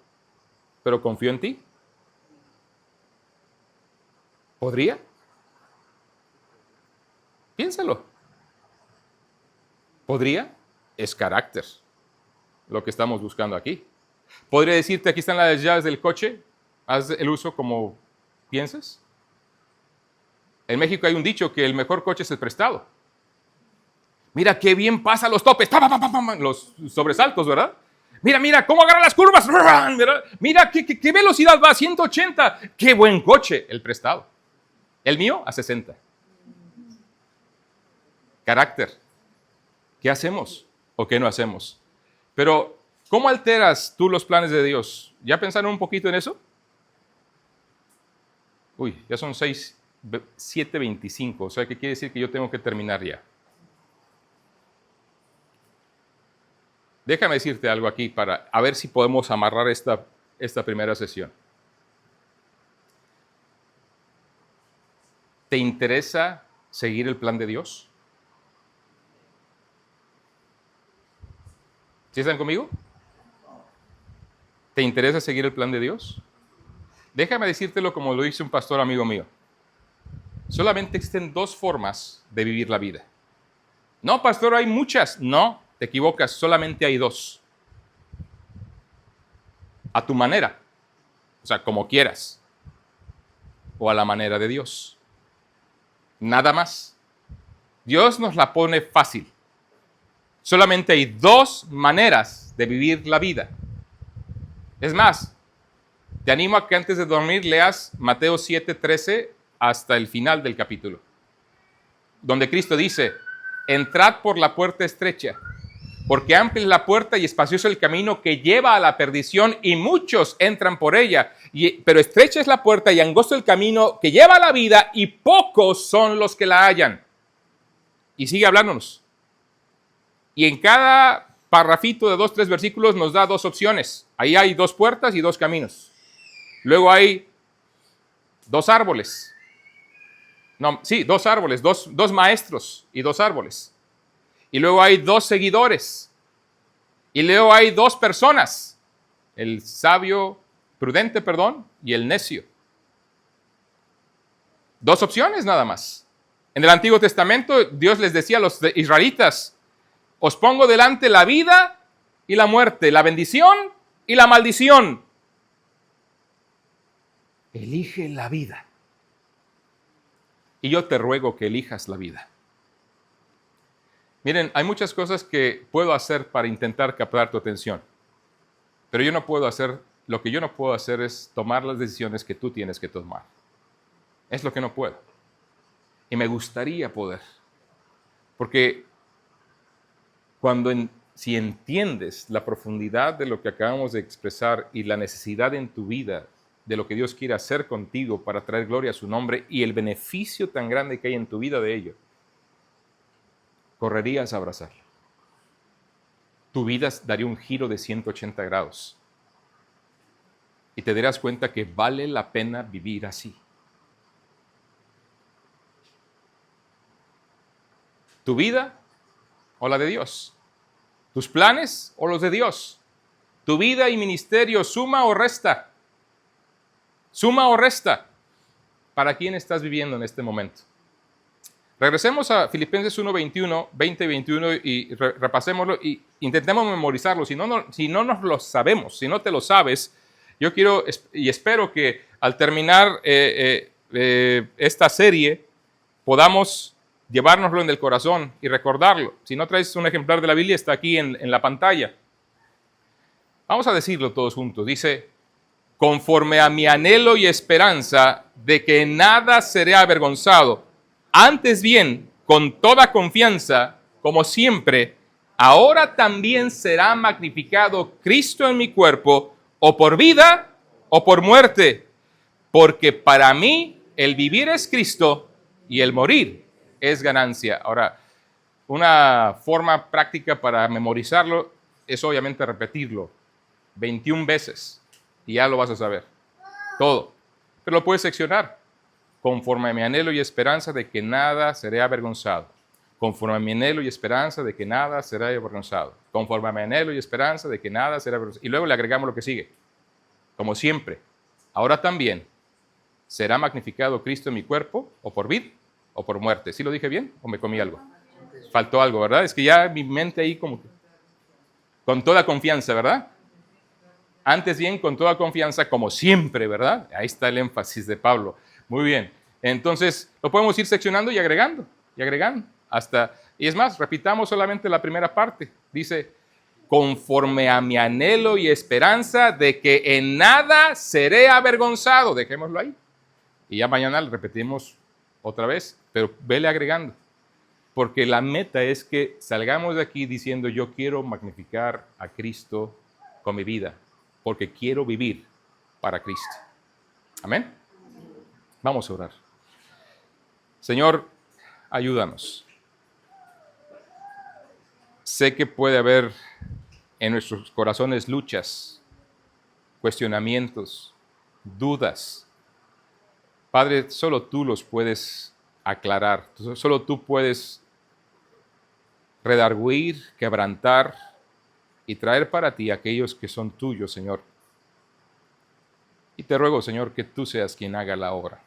pero confío en ti. ¿Podría? Piénsalo. ¿Podría? Es carácter lo que estamos buscando aquí. ¿Podría decirte, aquí están las llaves del coche, haz el uso como pienses? En México hay un dicho que el mejor coche es el prestado. Mira qué bien pasa los topes, los sobresaltos, ¿verdad? Mira cómo agarra las curvas, ¿verdad? Mira qué velocidad va, 180. Qué buen coche, el prestado. El mío a 60. Carácter. ¿Qué hacemos o qué no hacemos? Pero, ¿cómo alteras tú los planes de Dios? ¿Ya pensaron un poquito en eso? Uy, ya son 7:25, o sea, ¿qué quiere decir que yo tengo que terminar ya? Déjame decirte algo aquí para a ver si podemos amarrar esta primera sesión. ¿Te interesa seguir el plan de Dios? ¿Sí están conmigo? ¿Te interesa seguir el plan de Dios? Déjame decírtelo como lo dice un pastor amigo mío. Solamente existen dos formas de vivir la vida. No, pastor, hay muchas. No, te equivocas, solamente hay dos. A tu manera, o sea, como quieras, o a la manera de Dios. Nada más. Dios nos la pone fácil. Solamente hay dos maneras de vivir la vida. Es más, te animo a que antes de dormir leas Mateo 7:13 hasta el final del capítulo, donde Cristo dice, entrad por la puerta estrecha, porque amplia es la puerta y espacioso el camino que lleva a la perdición y muchos entran por ella, pero estrecha es la puerta y angosto el camino que lleva a la vida y pocos son los que la hallan. Y sigue hablándonos. Y en cada parrafito de 2-3 versículos nos da dos opciones. Ahí hay dos puertas y dos caminos. Luego hay dos árboles. No, sí, dos árboles, dos maestros y dos árboles. Y luego hay dos seguidores. Y luego hay dos personas. El sabio, prudente, y el necio. Dos opciones nada más. En el Antiguo Testamento, Dios les decía a los israelitas, os pongo delante la vida y la muerte, la bendición y la maldición. Elige la vida. Y yo te ruego que elijas la vida. Miren, hay muchas cosas que puedo hacer para intentar captar tu atención. Pero lo que yo no puedo hacer es tomar las decisiones que tú tienes que tomar. Es lo que no puedo. Y me gustaría poder. Porque si entiendes la profundidad de lo que acabamos de expresar y la necesidad en tu vida de lo que Dios quiere hacer contigo para traer gloria a su nombre y el beneficio tan grande que hay en tu vida de ello, correrías a abrazarlo. Tu vida daría un giro de 180 grados y te darás cuenta que vale la pena vivir así. ¿Tu vida o la de Dios? ¿Tus planes o los de Dios? ¿Tu vida y ministerio suma o resta? ¿Suma o resta? ¿Para quién estás viviendo en este momento? Regresemos a Filipenses 1:21, 20 y 21 y repasémoslo y intentemos memorizarlo. Si no nos lo sabemos, si no te lo sabes, yo quiero y espero que al terminar esta serie podamos llevárnoslo en el corazón y recordarlo. Si no traes un ejemplar de la Biblia, está aquí en la pantalla. Vamos a decirlo todos juntos. Dice, conforme a mi anhelo y esperanza de que nada seré avergonzado, antes bien, con toda confianza, como siempre, ahora también será magnificado Cristo en mi cuerpo, o por vida o por muerte, porque para mí el vivir es Cristo y el morir es ganancia. Ahora, una forma práctica para memorizarlo es obviamente repetirlo 21 veces y ya lo vas a saber, todo. Pero lo puedes seccionar, conforme a mi anhelo y esperanza de que nada seré avergonzado. conforme a mi anhelo y esperanza de que nada será avergonzado. Conforme a mi anhelo y esperanza de que nada será avergonzado. Y luego le agregamos lo que sigue. Como siempre, ahora también será magnificado Cristo en mi cuerpo, o por vida, o por muerte. ¿Sí lo dije bien? ¿O me comí algo? Faltó algo, ¿verdad? Es que ya mi mente ahí como que... Con toda confianza, ¿verdad? Antes bien, con toda confianza, como siempre, ¿verdad? Ahí está el énfasis de Pablo. Muy bien. Entonces, lo podemos ir seccionando y agregando, hasta... Y es más, repitamos solamente la primera parte. Dice, conforme a mi anhelo y esperanza de que en nada seré avergonzado. Dejémoslo ahí. Y ya mañana lo repetimos otra vez, pero vele agregando. Porque la meta es que salgamos de aquí diciendo, yo quiero magnificar a Cristo con mi vida, porque quiero vivir para Cristo. Amén. Vamos a orar. Señor, ayúdanos. Sé que puede haber en nuestros corazones luchas, cuestionamientos, dudas. Padre, solo tú los puedes aclarar, solo tú puedes redarguir, quebrantar y traer para ti aquellos que son tuyos, Señor. Y te ruego, Señor, que tú seas quien haga la obra.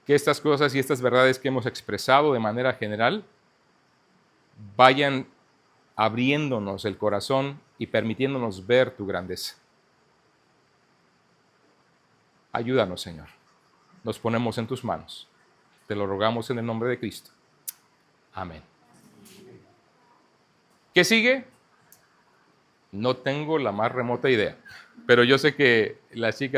Que estas cosas y estas verdades que hemos expresado de manera general vayan abriéndonos el corazón y permitiéndonos ver tu grandeza. Ayúdanos, Señor. Nos ponemos en tus manos. Te lo rogamos en el nombre de Cristo. Amén. ¿Qué sigue? No tengo la más remota idea, pero yo sé que las chicas